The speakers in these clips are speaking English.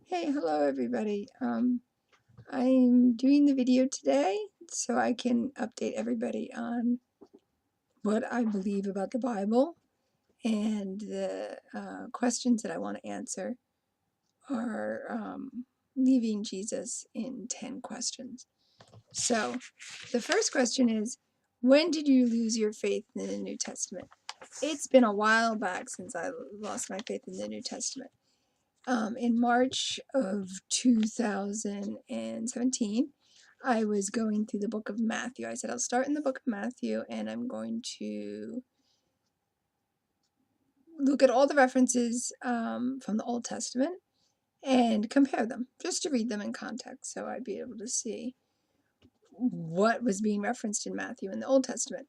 Hey, hello everybody. I'm doing the video today so I can update everybody on what I believe about the Bible, and the questions that I want to answer are leaving Jesus in 10 questions. So the first question is, when did you lose your faith in the New Testament? It's been a while back since I lost my faith in the New Testament. In March of 2017, I was going through the book of Matthew. I said, I'll start in the book of Matthew and I'm going to look at all the references from the Old Testament and compare them, just to read them in context so I'd be able to see what was being referenced in Matthew in the Old Testament.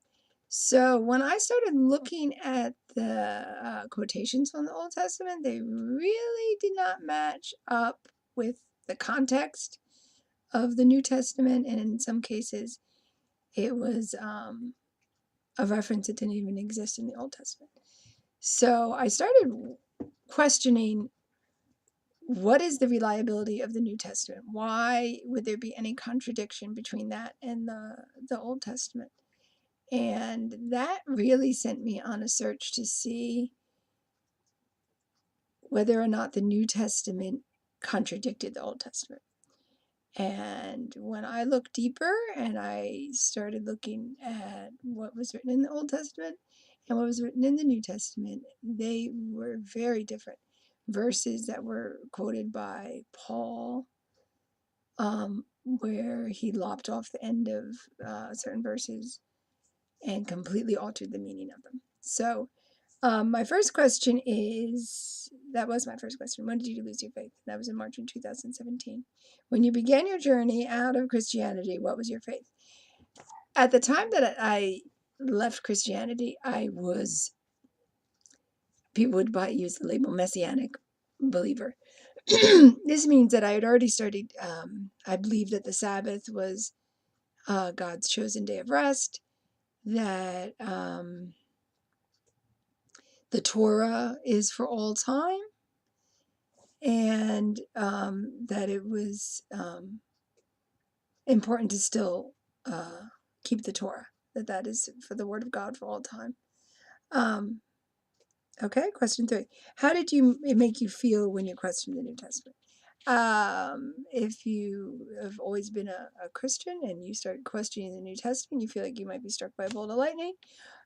So when I started looking at the quotations from the Old Testament, they really did not match up with the context of the New Testament, and in some cases, it was a reference that didn't even exist in the Old Testament. So I started questioning, what is the reliability of the New Testament? Why would there be any contradiction between that and the Old Testament? And that really sent me on a search to see whether or not the New Testament contradicted the Old Testament. And when I looked deeper and I started looking at what was written in the Old Testament and what was written in the New Testament, they were very different. Verses that were quoted by Paul, where he lopped off the end of certain verses and completely altered the meaning of them. So my first question is, that was my first question. When did you lose your faith? That was in March of 2017. When you began your journey out of Christianity, what was your faith? At the time that I left Christianity, people would use the label Messianic believer. This means that I had already started, I believed that the Sabbath was God's chosen day of rest, that the Torah is for all time, and that it was important to still keep the Torah, that is for the Word of God for all time. Okay, question 3. How did it make you feel when you questioned the New Testament? If you have always been a Christian and you start questioning the New Testament, you feel like you might be struck by a bolt of lightning,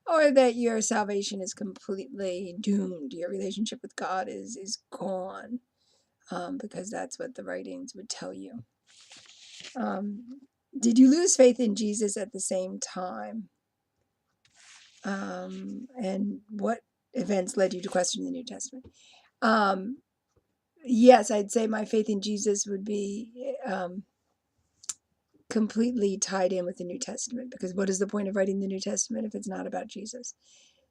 or that your salvation is completely doomed, your relationship with God is gone, because that's what the writings would tell you. Did you lose faith in Jesus at the same time? And what events led you to question the New Testament? Yes, I'd say my faith in Jesus would be completely tied in with the New Testament, because what is the point of writing the New Testament if it's not about Jesus?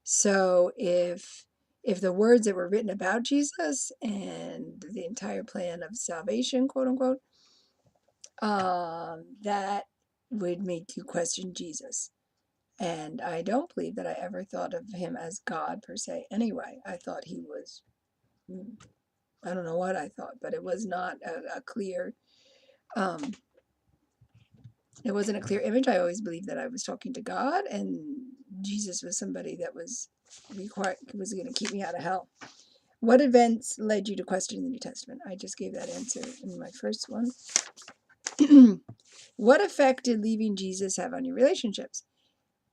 So if the words that were written about Jesus and the entire plan of salvation, quote unquote, that would make you question Jesus. And I don't believe that I ever thought of him as God per se. Anyway, I thought he was, I don't know what I thought, but it was not a clear, it wasn't a clear image. I always believed that I was talking to God, and Jesus was somebody that was going to keep me out of hell. What events led you to question the New Testament? I just gave that answer in my first one. What effect did leaving Jesus have on your relationships?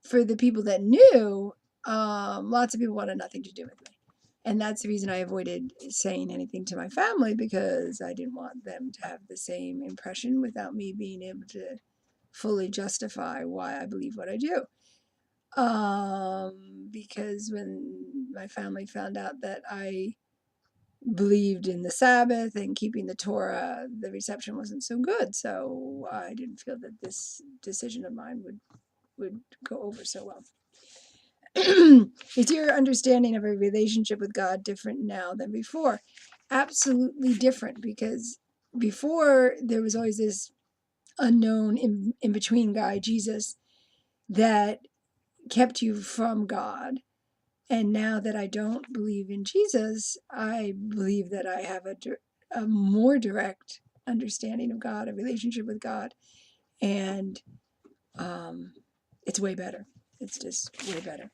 For the people that knew, lots of people wanted nothing to do with me. And that's the reason I avoided saying anything to my family, because I didn't want them to have the same impression without me being able to fully justify why I believe what I do. Because when my family found out that I believed in the Sabbath and keeping the Torah, the reception wasn't so good. So I didn't feel that this decision of mine would go over so well. Is your understanding of a relationship with God different now than before? Absolutely different, because before there was always this unknown in between guy, Jesus, that kept you from God. And now that I don't believe in Jesus, I believe that I have a more direct understanding of God, a relationship with God, and it's way better. It's just way better.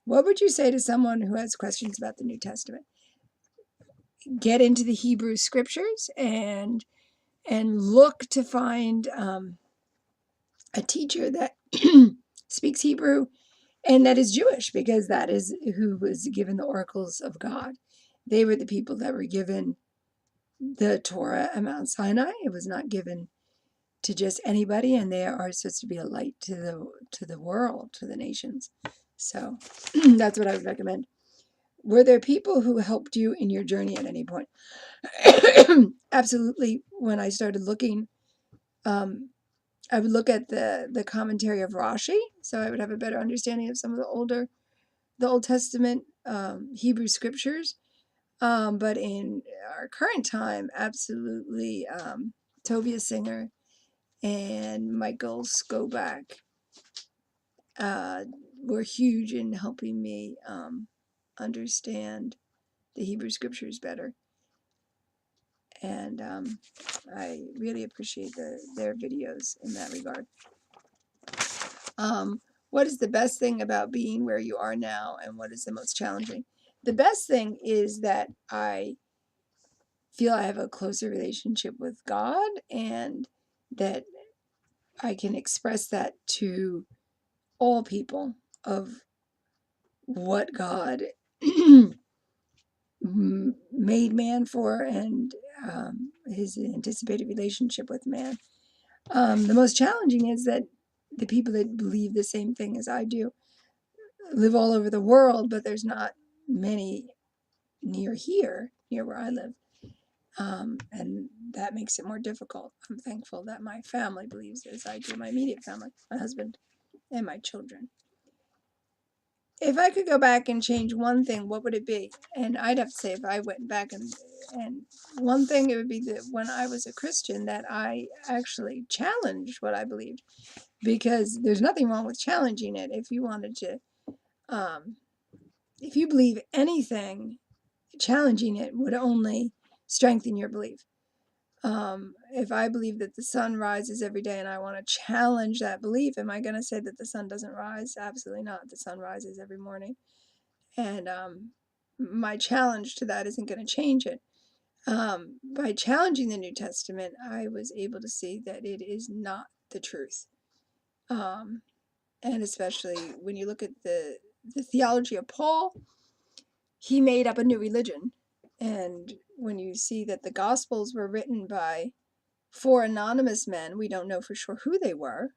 What would you say to someone who has questions about the New Testament? Get into the Hebrew scriptures and look to find a teacher that speaks Hebrew and that is Jewish, because that is who was given the oracles of God. They were the people that were given the Torah at Mount Sinai. It was not given to just anybody, and they are supposed to be a light to the world, to the nations. So that's what I would recommend. Were there people who helped you in your journey at any point? Absolutely. When I started looking, I would look at the commentary of Rashi, so I would have a better understanding of some of the Old Testament Hebrew scriptures. But in our current time, absolutely, Tovia Singer and Michael Skoback were huge in helping me understand the Hebrew scriptures better. And I really appreciate their videos in that regard. What is the best thing about being where you are now, and what is the most challenging? The best thing is that I feel I have a closer relationship with God, and that I can express that to all people of what God made man for, and his anticipated relationship with man. The most challenging is that the people that believe the same thing as I do live all over the world, but there's not many near where I live. And that makes it more difficult. I'm thankful that my family believes as I do, my immediate family, my husband and my children. If I could go back and change one thing, what would it be? And I'd have to say, if I went back and one thing, it would be that when I was a Christian, that I actually challenged what I believed, because there's nothing wrong with challenging it. If you wanted to, if you believe anything, challenging it would only strengthen your belief. If I believe that the sun rises every day and I want to challenge that belief, am I going to say that the sun doesn't rise? Absolutely not. The sun rises every morning. And my challenge to that isn't going to change it. By challenging the New Testament, I was able to see that it is not the truth. And especially when you look at the theology of Paul, he made up a new religion. And when you see that the Gospels were written by 4 anonymous men, we don't know for sure who they were.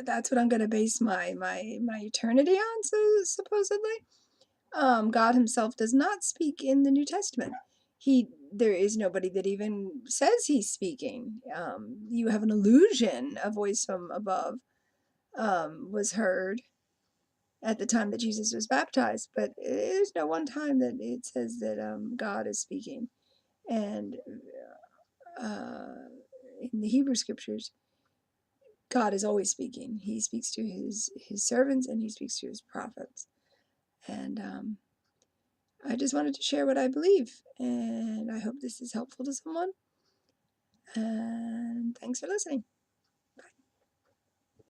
That's what I'm going to base my eternity on, so supposedly. God himself does not speak in the New Testament. There is nobody that even says he's speaking. You have an illusion, a voice from above was heard at the time that Jesus was baptized, but there's no one time that it says that God is speaking. And in the Hebrew scriptures, God is always speaking. He speaks to his servants, and he speaks to his prophets. And I just wanted to share what I believe, and I hope this is helpful to someone. And thanks for listening.